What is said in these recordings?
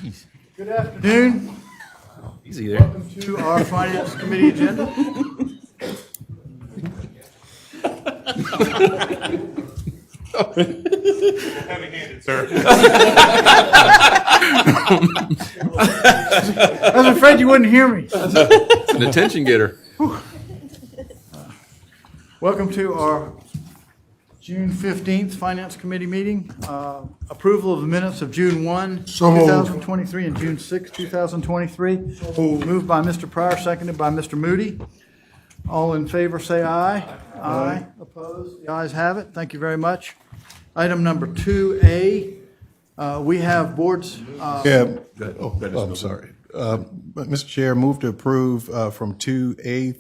Good afternoon. Easy there. Welcome to our Finance Committee agenda. Heavy-handed, sir. I was afraid you wouldn't hear me. It's an attention getter. Welcome to our June 15th Finance Committee meeting. Approval of the minutes of June 1, 2023 and June 6, 2023. Moved by Mr. Pryor, seconded by Mr. Moody. All in favor say aye. Aye. Opposed? The ayes have it. Thank you very much. Item number 2A, we have boards. I'm sorry. Mr. Chair, move to approve from 2A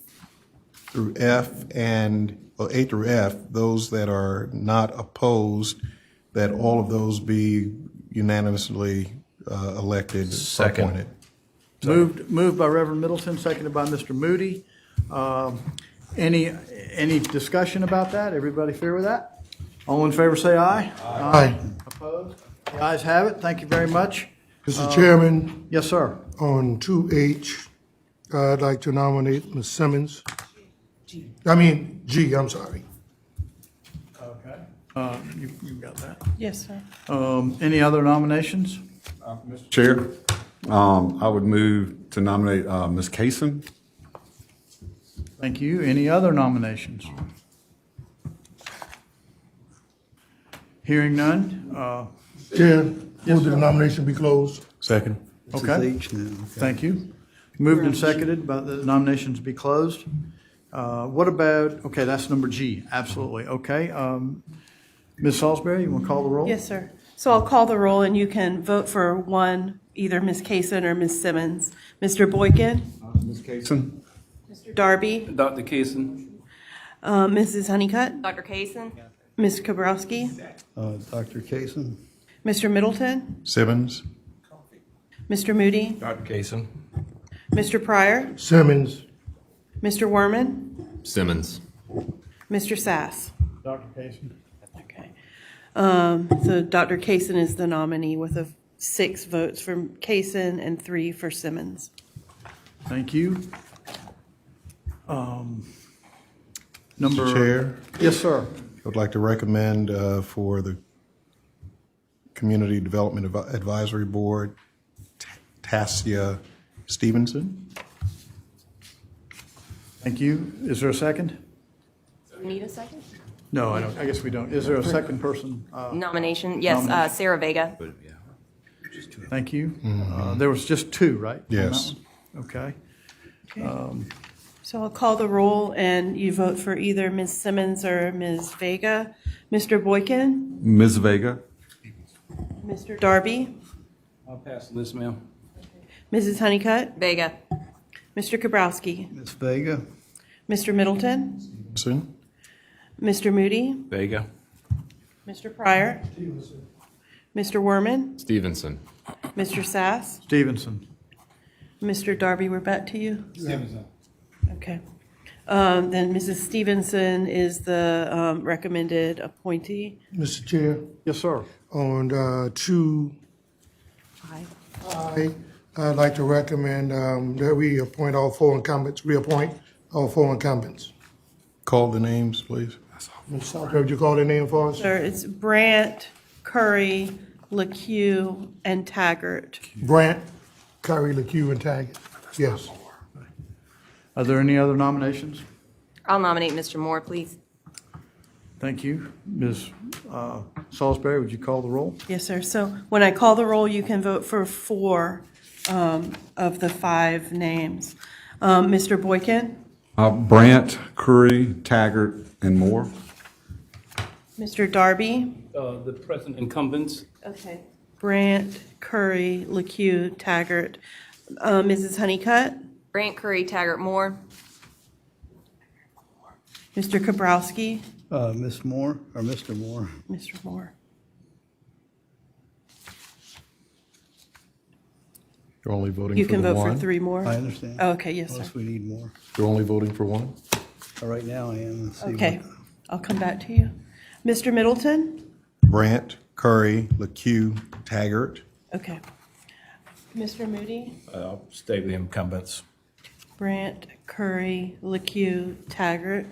through F and A through F, those that are not opposed, that all of those be unanimously elected, Second. appointed. Moved by Reverend Middleton, seconded by Mr. Moody. Any discussion about that? Everybody fair with that? All in favor say aye. Aye. Opposed? The ayes have it. Thank you very much. Mr. Chairman, Yes, sir. on 2H, I'd like to nominate Ms. Simmons. G, I'm sorry. Okay. You got that. Yes, sir. Any other nominations? Mr. Chair, I would move to nominate Ms. Kaysen. Thank you. Any other nominations? Hearing none. Chair, move that the nomination be closed. Second. Okay. Thank you. Moved and seconded, but the nominations be closed. What about, okay, that's number G. Absolutely. Okay. Ms. Salisbury, you want to call the roll? Yes, sir. So I'll call the roll, and you can vote for one, either Ms. Kaysen or Ms. Simmons. Mr. Boykin? Ms. Kaysen. Mr. Darby? Dr. Kaysen. Mrs. Honeycutt? Dr. Kaysen? Ms. Kabrowski? Dr. Kaysen. Mr. Middleton? Simmons. Mr. Moody? Dr. Kaysen. Mr. Pryor? Simmons. Mr. Werman? Simmons. Mr. Sass? Dr. Casey. Okay. So Dr. Kaysen is the nominee with 6 votes for Kaysen and 3 for Simmons. Thank you. Number. Mr. Chair, Yes, sir. I would like to recommend for the Community Development Advisory Board, Tassia Stevenson. Thank you. Is there a second? Need a second? No, I don't. I guess we don't. Is there a second person? Nomination, yes, Nomination. Sarah Vega. Thank you. There was just 2, right? on that Yes. one? Okay. So I'll call the roll, and you vote for either Ms. Simmons or Ms. Vega. Mr. Boykin? Ms. Vega. Mr. Darby? I'll pass the list, ma'am. Mrs. Honeycutt? Vega. Mr. Kabrowski? Ms. Vega. Mr. Middleton? Stevenson. Mr. Moody? Vega. Mr. Pryor? Mr. Werman? Stevenson. Mr. Sass? Stevenson. Mr. Darby, we're back to you? Okay. Then Mrs. Stevenson is the recommended appointee. Mr. Chair, Yes, sir. on 2I, I'd like to recommend that we appoint all 4 incumbents, reappoint all 4 incumbents. Call the names, please. Ms. Salisbury, would you call their name for us? Sir, it's Brandt, Curry, LeCue, and Taggart. Brandt, Curry, LeCue, and Taggart. Yes. Are there any other nominations? I'll nominate Mr. Moore, please. Thank you. Ms. Salisbury, would you call the roll? Yes, sir. So when I call the roll, you can vote for 4 of the 5 names. Mr. Boykin, Brandt, Curry, Taggart, and Moore. Mr. Darby. The present incumbents. Okay. Brandt, Curry, LeCue, Taggart. Mrs. Honeycutt, Brandt, Curry, Taggart, Moore. Mr. Kabrowski, Ms. Moore or Mr. Moore. Mr. Moore. You're only voting You for can the vote for one? 3 more? I understand. Oh, okay, yes, sir. Unless we need more. You're only voting for one? Right now I am. Let's see Okay, what- I'll come back to you. Mr. Middleton? Brandt, Curry, LeCue, Taggart. Okay. Mr. Moody? I'll stay with the incumbents. Brandt, Curry, LeCue, Taggart.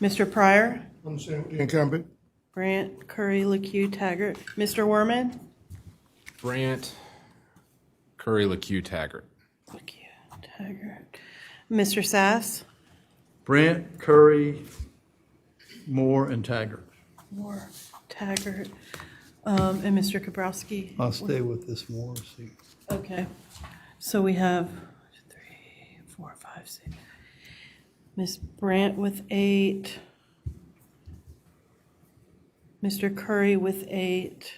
Mr. Pryor? I'm saying with the incumbent. Brandt, Curry, LeCue, Taggart. Mr. Werman? Brandt, Curry, LeCue, Taggart. LeCue, Taggart. Mr. Sass? Brandt, Curry, Moore, and Taggart. Moore, Taggart. And Mr. Kabrowski? I'll stay with this Moore seat. Okay, so we have 3, 4, 5, 6. Ms. Brandt with 8. Mr. Curry with 8.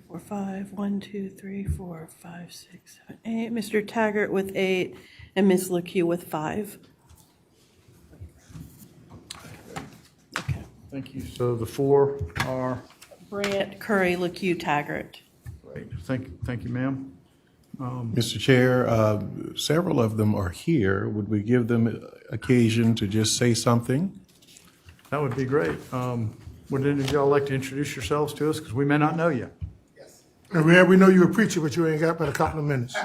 4, 5, 1, 2, 3, 4, 5, 6, 7, 8. Mr. Taggart with 8, and Ms. LeCue with 5. Okay. Thank you. So the 4 are, Brandt, Curry, LeCue, Taggart. great. Thank you, ma'am. Mr. Chair, several of them are here. Would we give them occasion to just say something? That would be great. Would any of y'all like to introduce yourselves to us? Because we may not know you. And we know you're a preacher, but you ain't got but a couple of minutes.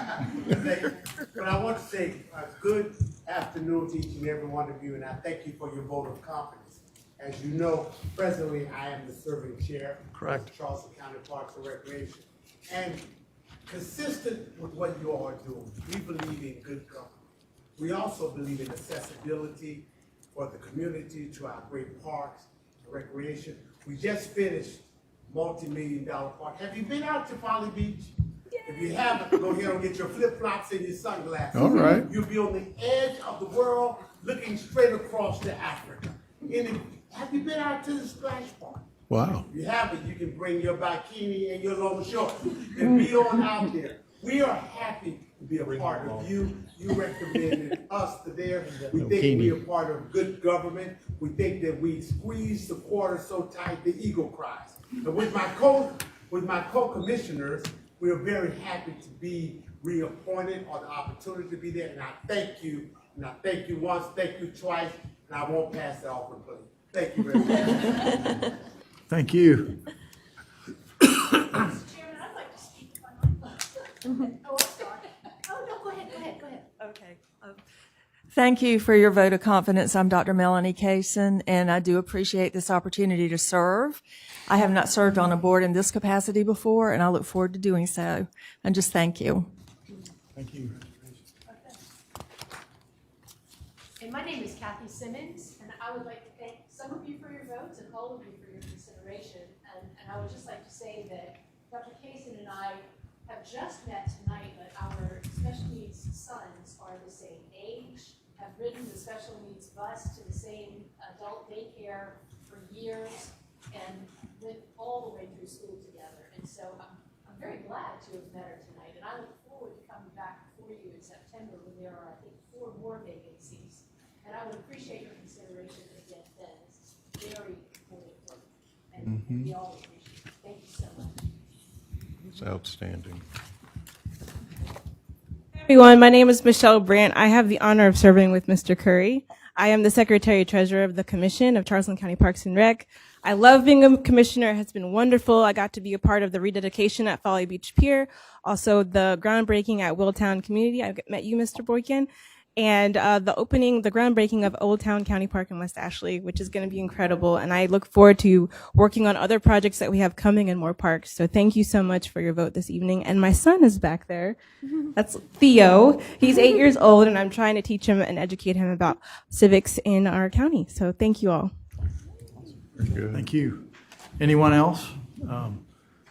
But I want to say a good afternoon to each and every one of you, and I thank you for your vote of confidence. As you know, presently I am the serving chair Correct. of Charleston County Parks and Recreation. And consistent with what you all are doing, we believe in good government. We also believe in accessibility for the community to our great parks and recreation. We just finished multi-million-dollar park. Have you been out to Folly Beach? If you haven't, go ahead and get your flip-flops and your sunglasses. All right. You'll be on the edge of the world looking straight across to Africa. Have you been out to the splash park? Wow. If you haven't, you can bring your bikini and your long shorts and be on out there. We are happy to be a part of you. You recommended us to there. We think we are part of good government. We think that we squeeze the quarter so tight the eagle cries. And with my co-commissioners, we are very happy to be reappointed or the opportunity to be there. And I thank you. And I thank you once, thank you twice, and I won't pass that off with please. Thank you very much. Thank you. Chairman, I'd like to speak if I might. Oh, I'm sorry. Oh, no, go ahead. Okay. Thank you for your vote of confidence. I'm Dr. Melanie Kaysen, and I do appreciate this opportunity to serve. I have not served on a board in this capacity before, and I look forward to doing so. And just thank you. Thank you. And my name is Kathy Simmons, and I would like to thank some of you for your votes and all of you for your consideration. And I would just like to say that Dr. Kaysen and I have just met tonight, but our special needs sons are the same age, have ridden the special needs bus to the same adult daycare for years, and went all the way through school together. And so I'm very glad to have met her tonight, and I look forward to coming back before you in September when there are, I think, 4 more vacancies. And I would appreciate your consideration again then. It's very important work, and we all appreciate it. Thank you so much. It's outstanding. Everyone, my name is Michelle Brandt. I have the honor of serving with Mr. Curry. I am the Secretary Treasurer of the Commission of Charleston County Parks and Rec. I love being a commissioner. It has been wonderful. I got to be a part of the rededication at Folly Beach Pier, also the groundbreaking at Willtown Community. I met you, Mr. Boykin, and the groundbreaking of Old Town County Park in West Ashley, which is going to be incredible. And I look forward to working on other projects that we have coming in more parks. So thank you so much for your vote this evening. And my son is back there. That's Theo. He's 8 years old, and I'm trying to teach him and educate him about civics in our county. So thank you all. Very good. Thank you. Anyone else?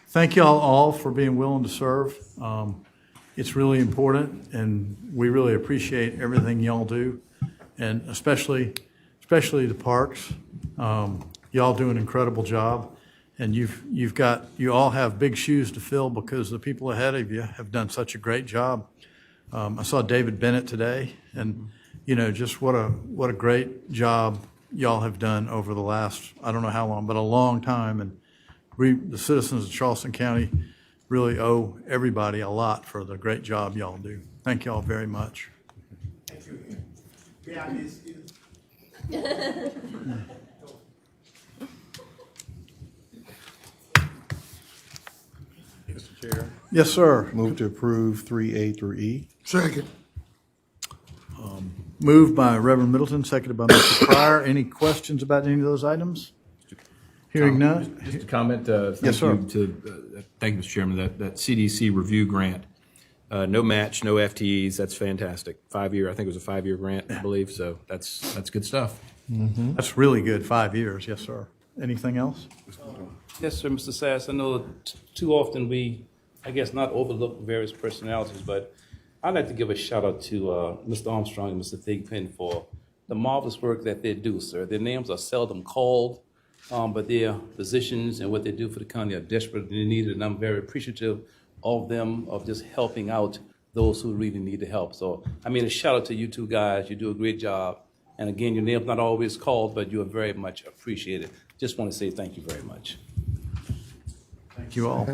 Thank y'all all for being willing to serve. It's really important, and we really appreciate everything y'all do, and especially the parks. Y'all do an incredible job, and you all have big shoes to fill because the people ahead of you have done such a great job. I saw David Bennett today, and just what a great job y'all have done over the last, I don't know how long, but a long time. And the citizens of Charleston County really owe everybody a lot for the great job y'all do. Thank y'all very much. Thank you. May I miss you? Chair. Yes, sir. Move to approve 3A through E. Second. Moved by Reverend Middleton, seconded by Mr. Pryor. Any questions about any of those items? Hearing none. Just a comment, Yes, thank sir. you to, thank you, Mr. Chairman, that CDC review grant, no match, no FTEs, that's fantastic. 5-year, I think it was a 5-year grant, I believe, so that's good stuff. That's really good, 5 years. Yes, sir. Anything else? Yes, sir, Mr. Sass. I know that too often we, I guess, not overlook various personalities, but I'd like to give a shout out to Mr. Armstrong and Mr. Thigpen for the marvelous work that they do, sir. Their names are seldom called, but their positions and what they do for the county are desperately needed, and I'm very appreciative of them, of just helping out those who really need the help. So, I mean, a shout out to you two guys. You do a great job. And again, your name's not always called, but you are very much appreciated. Just want to say thank you very much. Thank you all.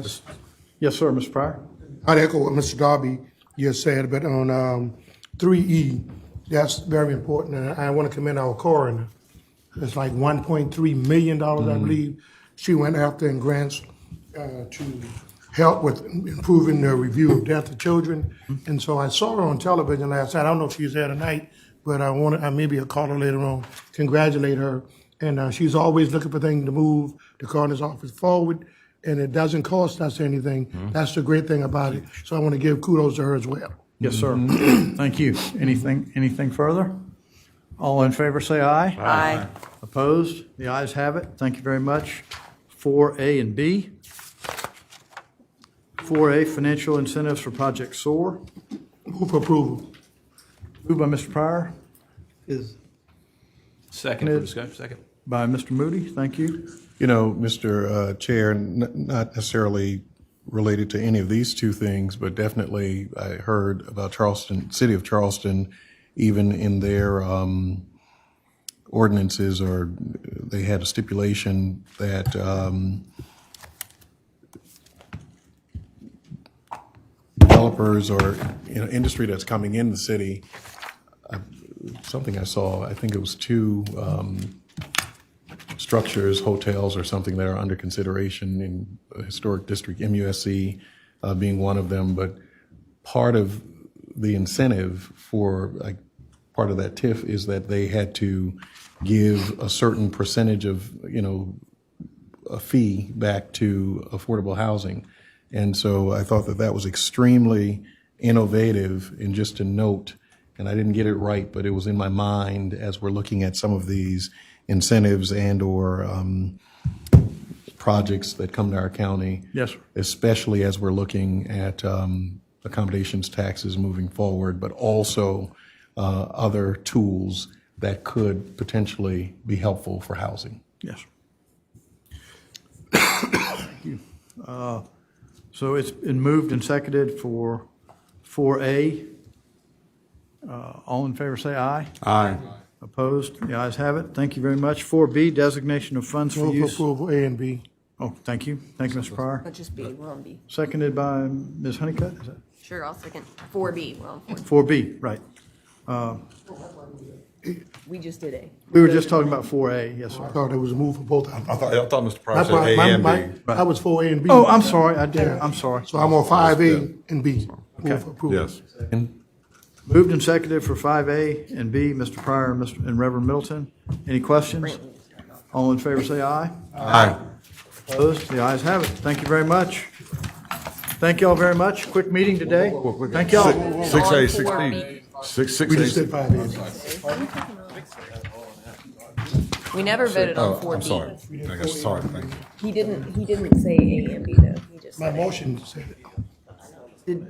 Yes, sir, Mr. Pryor. I'd echo what Mr. Darby just said, but on 3E, that's very important. And I want to commend our coroner. It's like $1.3 million, I believe, she went after in grants to help with improving the review of death of children. And so I saw her on television last night. I don't know if she's there tonight, but I maybe I'll call her later on, congratulate her. And she's always looking for things to move the coroner's office forward, and it doesn't cost us anything. That's the great thing about it. So I want to give kudos to her as well. Yes, sir. Thank you. Anything further? All in favor, say aye. Aye. Opposed? The ayes have it. Thank you very much. 4A and B. 4A, financial incentives for Project SOAR. Move for approval. Moved by Mr. Pryor. Is Second for discussion, second. by Mr. Moody. Thank you. You know, Mr. Chair, not necessarily related to any of these two things, but definitely I heard about Charleston, City of Charleston, even in their ordinances, or they had a stipulation that developers or industry that's coming in the city, something I saw, I think it was 2 structures, hotels or something that are under consideration in the historic district, MUSC being one of them. But part of the incentive for part of that TIF is that they had to give a certain percentage of, a fee back to affordable housing. And so I thought that that was extremely innovative. And just to note, and I didn't get it right, but it was in my mind as we're looking at some of these incentives and or projects that come to our county. Yes, sir. Especially as we're looking at accommodations taxes moving forward, but also other tools that could potentially be helpful for housing. Yes. Thank you. So it's been moved and seconded for 4A. All in favor, say aye. Aye. Opposed? The ayes have it. Thank you very much. 4B, designation of funds for Move for use. approval, A and B. Oh, thank you. Thank you, Mr. Pryor. Let's just be, we're on B. Seconded by Ms. Honeycutt. Is that Sure, I'll second. 4B, we're on 4. 4B? Right. We just did A. We were just talking about 4A. Yes, I sir. thought it was a move for both of them. I thought Mr. Pryor That's said why A and B. I was for A and B. Oh, I'm sorry. I did. I'm sorry. So I'm on 5A and B. Okay. Move for approval. Yes. Moved and seconded for 5A and B, Mr. Pryor and Reverend Middleton. Any questions? All in favor, say aye. Aye. Opposed? The ayes have it. Thank you very much. Thank you all very much. Quick meeting today. Thank y'all. 6A, 6B. 6A. We just did 5A and B. We never voted on 4B. I'm sorry. I guess, sorry, thank you. He didn't say A and B though. He just My said A. motion said it.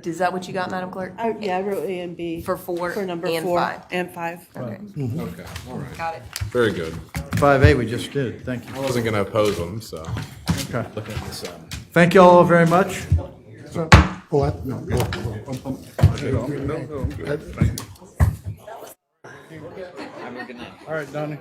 Is that what you got, Madam Clerk? Yeah, I wrote A and B. For 4 For number and 4 5. and 5. Okay, Okay, all right. got it. Very good. 5A, we just did. Thank you. I wasn't going to oppose them, so. Okay. Looking at this, Thank you all very much. Oh, no. All right, Donnie.